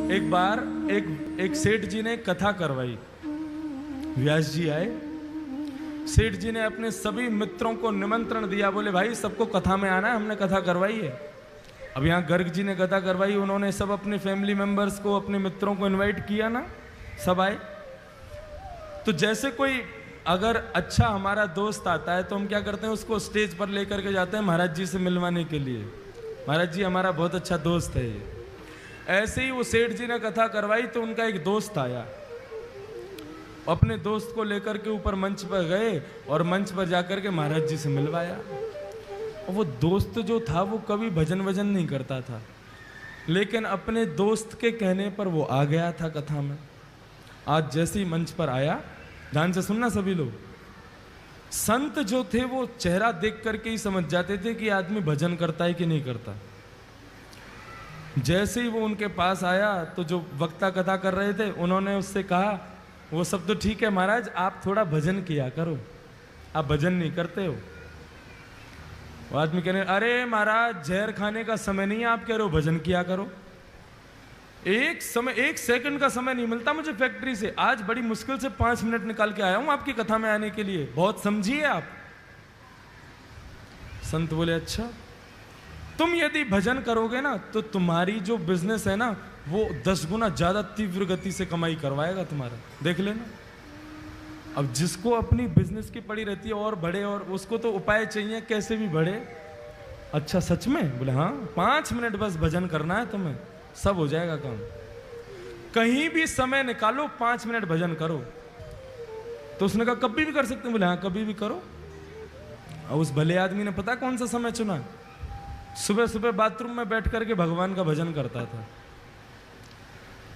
एक बार एक सेठ जी ने कथा करवाई। व्यास जी आए, सेठ जी ने अपने सभी मित्रों को निमंत्रण दिया, बोले भाई सबको कथा में आना है, हमने कथा करवाई है। अब यहाँ गर्ग जी ने कथा करवाई, उन्होंने सब अपने फैमिली मेंबर्स को, अपने मित्रों को इनवाइट किया ना, सब आए। तो जैसे कोई अगर अच्छा हमारा दोस्त आता है तो हम क्या करते हैं, उसको स्टेज पर लेकर के जाते हैं महाराज जी से मिलवाने के लिए, महाराज जी हमारा बहुत अच्छा दोस्त है ये। ऐसे ही वो सेठ जी ने कथा करवाई तो उनका एक दोस्त आया, अपने दोस्त को लेकर के ऊपर मंच पर गए और मंच पर जाकर के महाराज जी से मिलवाया। और वो दोस्त जो था वो कभी भजन वजन नहीं करता था, लेकिन अपने दोस्त के कहने पर वो आ गया था कथा में। आज जैसे ही मंच पर आया, ध्यान से सुनना सभी लोग, संत जो थे वो चेहरा देख करके ही समझ जाते थे कि आदमी भजन करता है कि नहीं करता। जैसे ही वो उनके पास आया तो जो वक्ता कथा कर रहे थे उन्होंने उससे कहा, वो सब तो ठीक है महाराज, आप थोड़ा भजन किया करो, आप भजन नहीं करते हो। वो आदमी कहने, अरे महाराज जहर खाने का समय नहीं है, आप कह रहे हो भजन किया करो। एक सेकंड का समय नहीं मिलता मुझे फैक्ट्री से, आज बड़ी मुश्किल से 5 मिनट निकाल के आया हूं आपकी कथा में आने के लिए, बहुत समझिए आप। संत बोले, अच्छा तुम यदि भजन करोगे ना तो तुम्हारी जो बिजनेस है ना वो 10 गुना ज्यादा तीव्र गति से कमाई करवाएगा तुम्हारा, देख लेना। अब जिसको अपनी बिजनेस की पड़ी रहती है और बढ़े, और उसको तो उपाय चाहिए कैसे भी बढ़े। अच्छा सच में? बोले हाँ, 5 मिनट बस भजन करना है तुम्हें, सब हो जाएगा काम। कहीं भी समय निकालो, 5 मिनट भजन करो। तो उसने कहा कभी भी कर सकते हैं? बोले हाँ कभी भी करो। और उस भले आदमी ने पता कौन सा समय चुना? सुबह सुबह बाथरूम में बैठ करके भगवान का भजन करता था।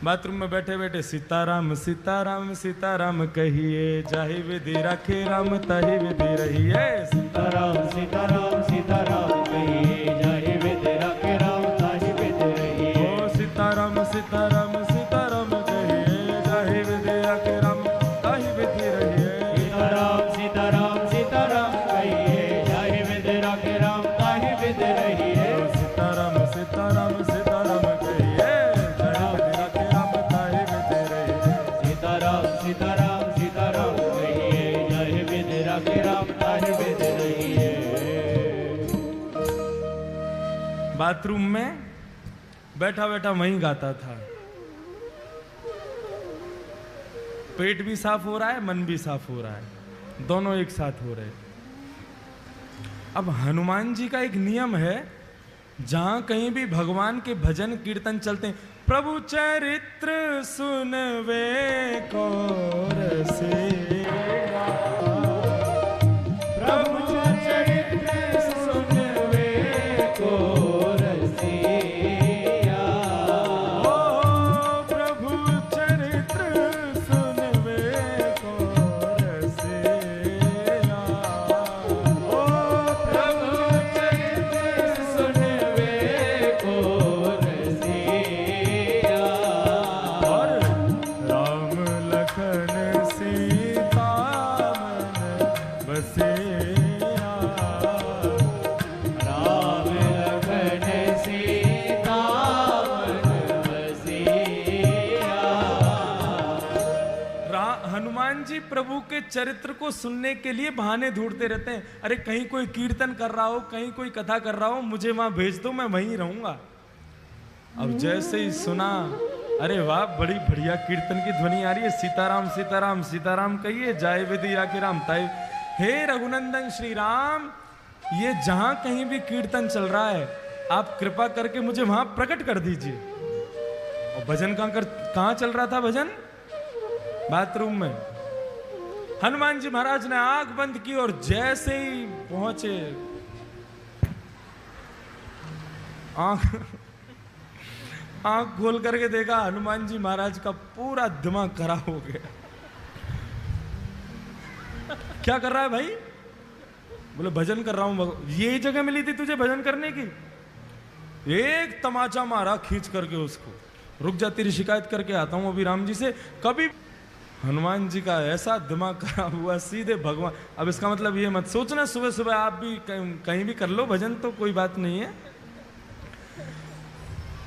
बाथरूम में बैठे बैठे सीताराम सीताराम सीताराम कहिए, जाहि विधि राखे राम ताहि विधि रहिए। सीताराम सीताराम सीताराम कहिए, जाहि विधि राखे राम ताहि विधि रहिए। ओ सीताराम सीताराम सीताराम कहिए, जाहि विधि राखे राम ताहि विधि रहिए। सीताराम सीताराम सीताराम कहिए, जाहि विधि राखे राम ताहि विधि रहिए। सीताराम सीताराम सीताराम कहिए, जाहि विधि राखे राम ताहि विधि रहिए। सीताराम सीताराम सीताराम कहिए, जाहि विधि राखे राम ताहि विधि रहिए। बाथरूम में बैठा बैठा वहीं गाता था। पेट भी साफ हो रहा है, मन भी साफ हो रहा है, दोनों एक साथ हो रहे। अब हनुमान जी का एक नियम है, जहां कहीं भी भगवान के भजन कीर्तन चलते हैं, प्रभु चरित्र सुनवे को रसिया, प्रभु चरित्र सुनवे को रसिया। ओ प्रभु चरित्र सुनवे को रसिया। ओ प्रभु चरित्र सुनवे को रसिया। और राम लखन सीता मन बसिया। राम लखन सीता मन बसिया। हनुमान जी प्रभु के चरित्र को सुनने के लिए बहाने ढूंढते रहते हैं। अरे कहीं कोई कीर्तन कर रहा हो, कहीं कोई कथा कर रहा हो, मुझे वहां भेज दो, मैं वहीं रहूंगा। अब जैसे ही सुना, अरे वाह बड़ी बढ़िया कीर्तन की ध्वनि आ रही है, सीताराम सीताराम सीताराम कहिए, जाय विधि राखे राम ताहि। हे रघुनंदन श्री राम, ये जहां कहीं भी कीर्तन चल रहा है, आप कृपा करके मुझे वहां प्रकट कर दीजिए। और भजन कहां चल रहा था? भजन बाथरूम में। हनुमान जी महाराज ने आंख बंद की और जैसे ही पहुंचे, आंख खोल करके देखा, हनुमान जी महाराज का पूरा दिमाग खराब हो गया। क्या कर रहा है भाई? बोले भजन कर रहा हूं। ये जगह मिली थी तुझे भजन करने की? एक तमाचा मारा खींच करके उसको, रुक जा तेरी शिकायत करके आता हूं अभी राम जी से। कभी हनुमान जी का ऐसा दिमाग खराब हुआ, सीधे भगवान। अब इसका मतलब ये मत सोचना सुबह सुबह आप भी कहीं भी कर लो भजन, तो कोई बात नहीं है।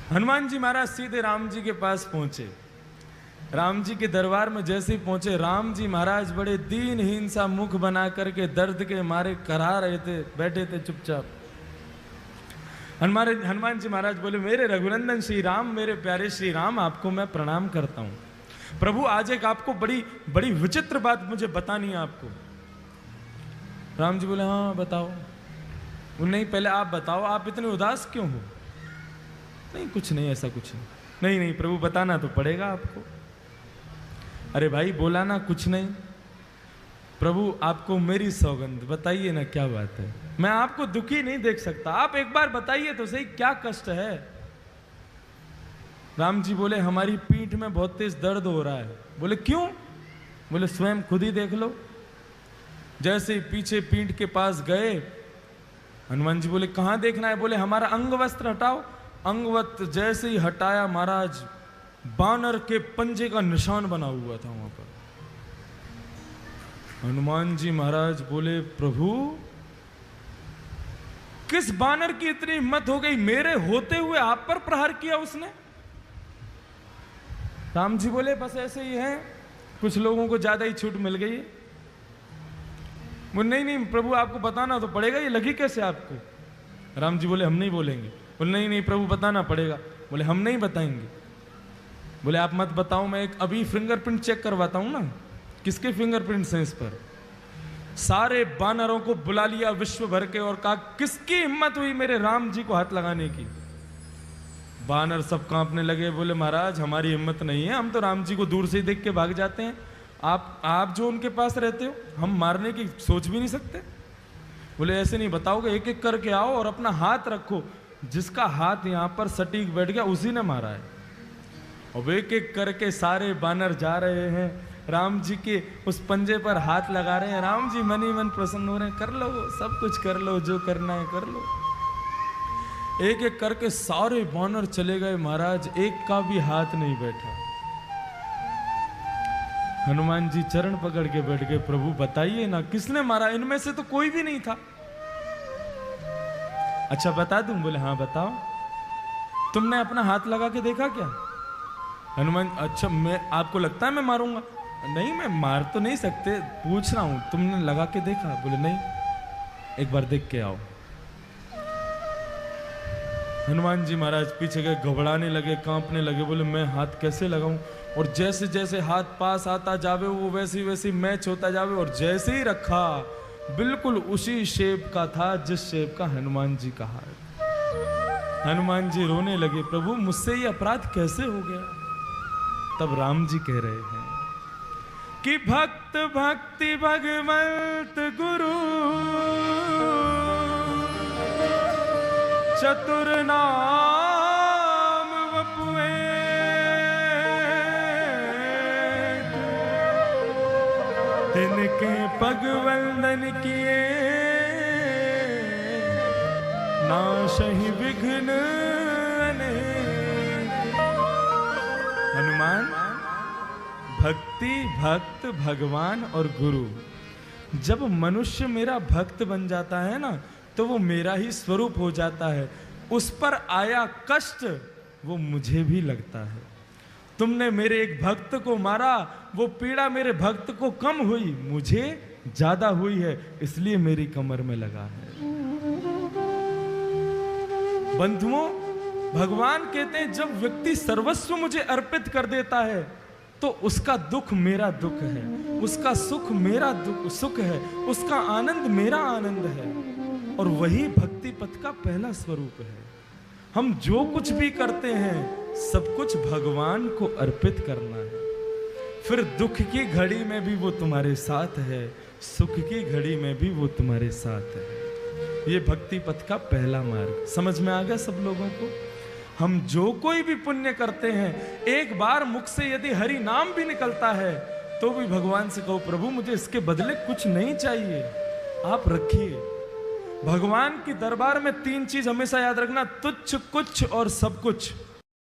हनुमान जी महाराज सीधे राम जी के पास पहुंचे। राम जी के दरबार में जैसे ही पहुंचे, राम जी महाराज बड़े दीनहीन सा मुख बना करके दर्द के मारे करा रहे थे, बैठे थे चुपचाप। हनुमान जी महाराज बोले, मेरे रघुनंदन श्री राम, मेरे प्यारे श्री राम, आपको मैं प्रणाम करता हूं। प्रभु आज एक आपको बड़ी बड़ी विचित्र बात मुझे बतानी है आपको। राम जी बोले, हाँ बताओ। नहीं पहले आप बताओ, आप इतने उदास क्यों हो? नहीं कुछ नहीं, ऐसा कुछ नहीं। नहीं नहीं प्रभु बताना तो पड़ेगा आपको। अरे भाई बोला ना कुछ नहीं। प्रभु आपको मेरी सौगंध, बताइए ना क्या बात है। मैं आपको दुखी नहीं देख सकता, आप एक बार बताइए तो सही क्या कष्ट है। राम जी बोले, हमारी पीठ में बहुत तेज दर्द हो रहा है। बोले क्यों? बोले स्वयं खुद ही देख लो। जैसे ही पीछे पीठ के पास गए, हनुमान जी बोले कहां देखना है? बोले हमारा अंग वस्त्र हटाओ। अंग वस्त्र जैसे ही हटाया महाराज, बानर के पंजे का निशान बना हुआ था वहां पर। हनुमान जी महाराज बोले, प्रभु किस बानर की इतनी हिम्मत हो गई, मेरे होते हुए आप पर प्रहार किया उसने? राम जी बोले, बस ऐसे ही है, कुछ लोगों को ज्यादा ही छूट मिल गई है। बोले नहीं नहीं प्रभु आपको बताना तो पड़ेगा, ये लगी कैसे आपको? राम जी बोले, हम नहीं बोलेंगे। बोले नहीं नहीं प्रभु बताना पड़ेगा। बोले हम नहीं बताएंगे। बोले आप मत बताओ, मैं एक अभी फिंगरप्रिंट चेक करवाता हूं ना। किसके फिंगरप्रिंट्स हैं इस पर? सारे बानरों को बुला लिया विश्व भर के और कहा किसकी हिम्मत हुई मेरे राम जी को हाथ लगाने की? बानर सब कांपने लगे। बोले महाराज हमारी हिम्मत नहीं है, हम तो राम जी को दूर से ही देख के भाग जाते हैं। आप जो उनके पास रहते हो, हम मारने की सोच भी नहीं सकते। बोले ऐसे नहीं बताओगे, एक एक करके आओ और अपना हाथ रखो। जिसका हाथ यहां पर सटीक बैठ गया उसी ने मारा है। अब एक एक करके सारे बानर जा रहे हैं, राम जी के उस पंजे पर हाथ लगा रहे हैं। राम जी मन ही मन प्रसन्न हो रहे हैं, कर लो सब कुछ कर लो, जो करना है कर लो। एक एक करके सारे बानर चले गए महाराज, एक का भी हाथ नहीं बैठा। हनुमान जी चरण पकड़ के बैठ गए, प्रभु बताइए ना किसने मारा? इनमें से तो कोई भी नहीं था। अच्छा बता दूं? बोले हाँ बताओ। तुमने अपना हाथ लगा के देखा क्या? हनुमान, अच्छा मैं आपको लगता है मैं मारूंगा? नहीं मैं मार तो नहीं सकते, पूछ रहा हूं तुमने लगा के देखा? बोले नहीं, एक बार देख के आओ। हनुमान जी महाराज पीछे गए, घबराने लगे, कांपने लगे। बोले मैं हाथ कैसे लगाऊं? और जैसे जैसे हाथ पास आता जावे वो वैसे वैसे मैच होता जावे, और जैसे ही रखा बिल्कुल उसी शेप का था जिस शेप का हनुमान जी का हाथ। हनुमान जी रोने लगे, प्रभु मुझसे ये अपराध कैसे हो गया? तब राम जी कह रहे हैं कि भक्त भक्ति भगवंत गुरु चतुर नाम वपुए, तिनके पग वंदन किए नाशहि विघ्न अनेक। हनुमान, भक्ति, भक्त, भगवान और गुरु, जब मनुष्य मेरा भक्त बन जाता है ना तो वो मेरा ही स्वरूप हो जाता है। उस पर आया कष्ट वो मुझे भी लगता है। तुमने मेरे एक भक्त को मारा, वो पीड़ा मेरे भक्त को कम हुई, मुझे ज्यादा हुई है, इसलिए मेरी कमर में लगा है। बंधुओं, भगवान कहते हैं जब व्यक्ति सर्वस्व मुझे अर्पित कर देता है तो उसका दुख मेरा दुख है, उसका सुख मेरा सुख है, उसका आनंद मेरा आनंद है। और वही भक्ति पथ का पहला स्वरूप है। हम जो कुछ भी करते हैं सब कुछ भगवान को अर्पित करना है। फिर दुख की घड़ी में भी वो तुम्हारे साथ है, सुख की घड़ी में भी वो तुम्हारे साथ है। ये भक्ति पथ का पहला मार्ग समझ में आ गया सब लोगों को? हम जो कोई भी पुण्य करते हैं, एक बार मुख से यदि हरि नाम भी निकलता है तो भी भगवान से कहो प्रभु मुझे इसके बदले कुछ नहीं चाहिए, आप रखिए। भगवान की दरबार में तीन चीज हमेशा याद रखना, तुच्छ, कुछ और सब कुछ।